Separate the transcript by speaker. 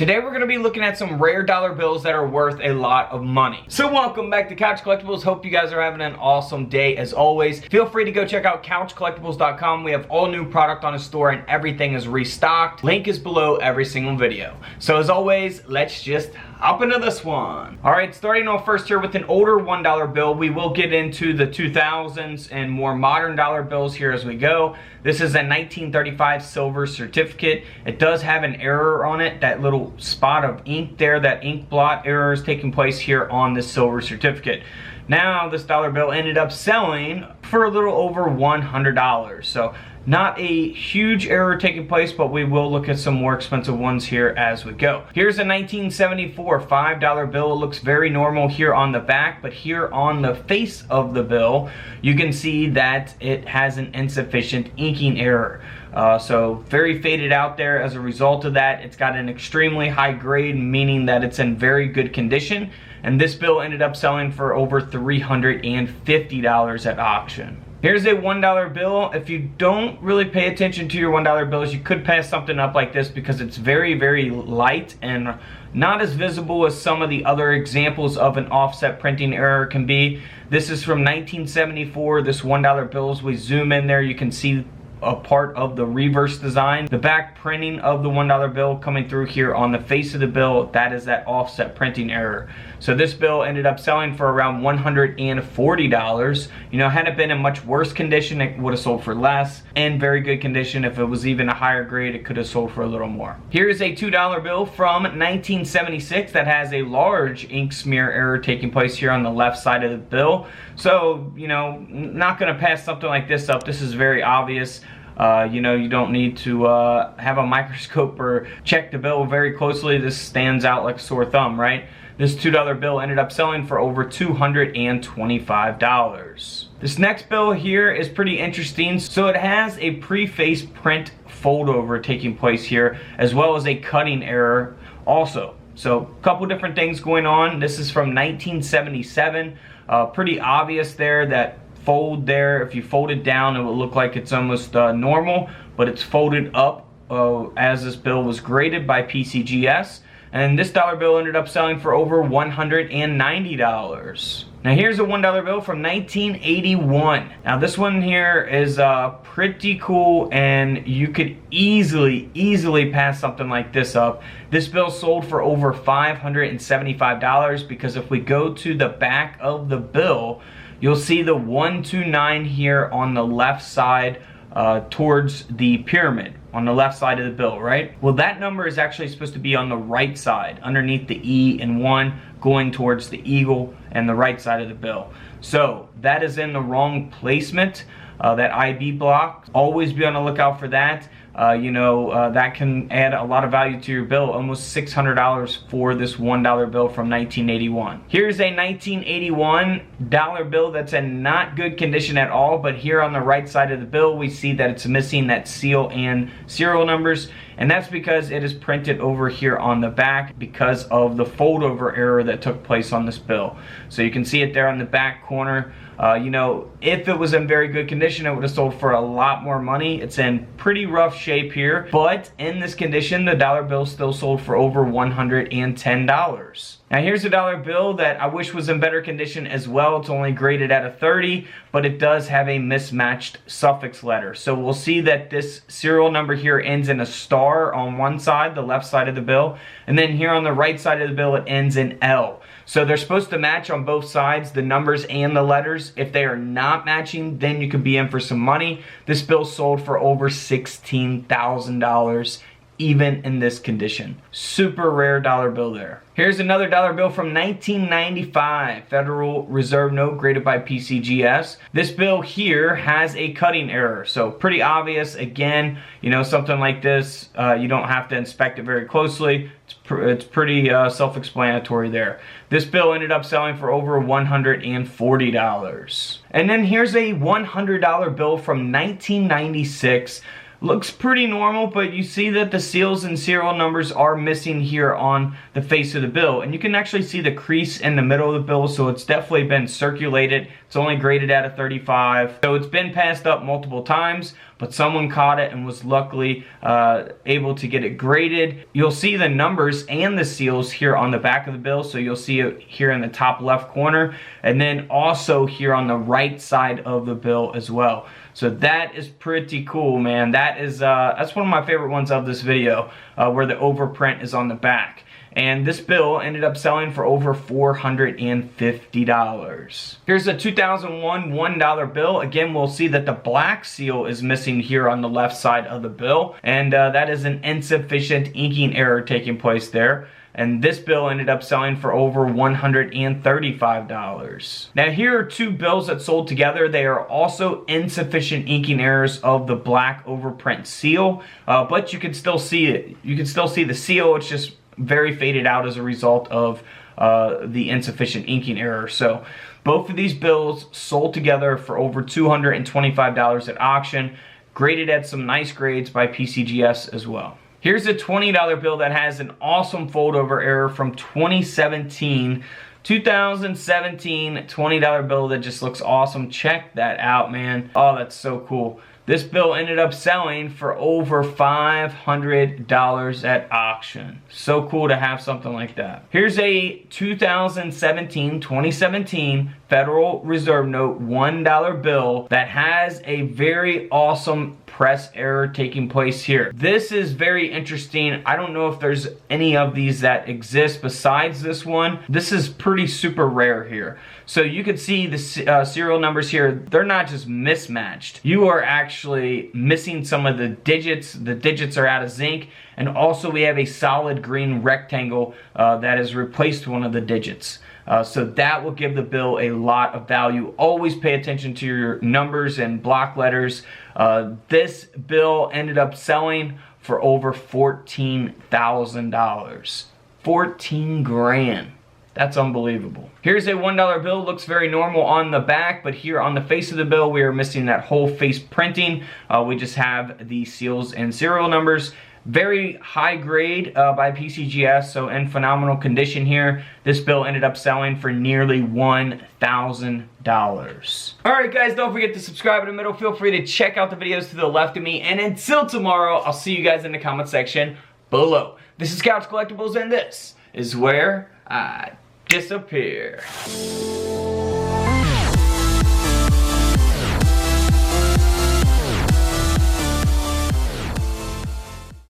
Speaker 1: Today we're going to be looking at some rare dollar bills that are worth a lot of money. So welcome back to Couch Collectibles. Hope you guys are having an awesome day as always. Feel free to go check out couchcollectibles.com. We have all new product on the store and everything is restocked. Link is below every single video. So as always, let's just hop into this one. Alright, starting off first here with an older $1 bill. We will get into the 2000s and more modern dollar bills here as we go. This is a 1935 silver certificate. It does have an error on it, that little spot of ink there, that ink blot error is taking place here on this silver certificate. Now this dollar bill ended up selling for a little over $100. So not a huge error taking place, but we will look at some more expensive ones here as we go. Here's a 1974 $5 bill. It looks very normal here on the back, but here on the face of the bill, you can see that it has an insufficient inking error. So very faded out there as a result of that. It's got an extremely high grade, meaning that it's in very good condition. And this bill ended up selling for over $350 at auction. Here's a $1 bill. If you don't really pay attention to your $1 bills, you could pass something up like this because it's very, very light and not as visible as some of the other examples of an offset printing error can be. This is from 1974. This $1 bill, as we zoom in there, you can see a part of the reverse design. The back printing of the $1 bill coming through here on the face of the bill, that is that offset printing error. So this bill ended up selling for around $140. You know, had it been in much worse condition, it would have sold for less. In very good condition, if it was even a higher grade, it could have sold for a little more. Here's a $2 bill from 1976 that has a large ink smear error taking place here on the left side of the bill. So, you know, not gonna pass something like this up. This is very obvious. You know, you don't need to have a microscope or check the bill very closely. This stands out like a sore thumb, right? This $2 bill ended up selling for over $225. This next bill here is pretty interesting. So it has a preface print fold over taking place here, as well as a cutting error also. So a couple different things going on. This is from 1977. Pretty obvious there, that fold there. If you fold it down, it will look like it's almost normal, but it's folded up as this bill was graded by Pcgs. And this dollar bill ended up selling for over $190. Now here's a $1 bill from 1981. Now this one here is pretty cool, and you could easily pass something like this up. This bill sold for over $575 because if we go to the back of the bill, you'll see the 129 here on the left side towards the pyramid on the left side of the bill, right? Well, that number is actually supposed to be on the right side, underneath the E and 1, going towards the eagle and the right side of the bill. So that is in the wrong placement. That IB block, always be on the lookout for that. You know, that can add a lot of value to your bill. Almost $600 for this $1 bill from 1981. Here's a 1981 dollar bill that's in not good condition at all, but here on the right side of the bill we see that it's missing that seal and serial numbers, and that's because it is printed over here on the back because of the fold over error that took place on this bill. So you can see it there on the back corner. You know, if it was in very good condition, it would have sold for a lot more money. It's in pretty rough shape here, but in this condition, the dollar bill still sold for over $110. Now here's a dollar bill that I wish was in better condition as well. It's only graded at a 30, but it does have a mismatched suffix letter. So we'll see that this serial number here ends in a star on one side, the left side of the bill, and then here on the right side of the bill it ends in L. So they're supposed to match on both sides, the numbers and the letters. If they are not matching, then you could be in for some money. This bill sold for over $16,000 even in this condition. Super rare dollar bill there. Here's another dollar bill from 1995, Federal Reserve note graded by Pcgs. This bill here has a cutting error, so pretty obvious. Again, you know, something like this, you don't have to inspect it very closely. It's pretty self-explanatory there. This bill ended up selling for over $140. And then here's a $100 bill from 1996. Looks pretty normal, but you see that the seals and serial numbers are missing here on the face of the bill. And you can actually see the crease in the middle of the bill, so it's definitely been circulated. It's only graded at a 35. So it's been passed up multiple times, but someone caught it and was luckily able to get it graded. You'll see the numbers and the seals here on the back of the bill, so you'll see it here in the top left corner, and then also here on the right side of the bill as well. So that is pretty cool, man. That's one of my favorite ones of this video, where the overprint is on the back. And this bill ended up selling for over $450. Here's a 2001 $1 bill. Again, we'll see that the black seal is missing here on the left side of the bill, and that is an insufficient inking error taking place there. And this bill ended up selling for over $135. Now here are two bills that sold together. They are also insufficient inking errors of the black overprint seal, but you can still see it. You can still see the seal. It's just very faded out as a result of the insufficient inking error. So both of these bills sold together for over $225 at auction, graded at some nice grades by Pcgs as well. Here's a $20 bill that has an awesome fold over error from 2017. 2017 $20 bill that just looks awesome. Check that out, man. Oh, that's so cool. This bill ended up selling for over $500 at auction. So cool to have something like that. Here's a 2017 Federal Reserve Note $1 bill that has a very awesome press error taking place here. This is very interesting. I don't know if there's any of these that exist besides this one. This is pretty super rare here. So you can see the serial numbers here. They're not just mismatched. You are actually missing some of the digits. The digits are out of zinc. And also we have a solid green rectangle that has replaced one of the digits. So that will give the bill a lot of value. Always pay attention to your numbers and block letters. This bill ended up selling for over $14,000. 14 grand. That's unbelievable. Here's a $1 bill. Looks very normal on the back, but here on the face of the bill, we are missing that whole face printing. We just have the seals and serial numbers. Very high grade by Pcgs, so in phenomenal condition here. This bill ended up selling for nearly $1,000. Alright guys, don't forget to subscribe in the middle. Feel free to check out the videos to the left of me. And until tomorrow, I'll see you guys in the comment section below. This is Couch Collectibles, and this is where I disappear.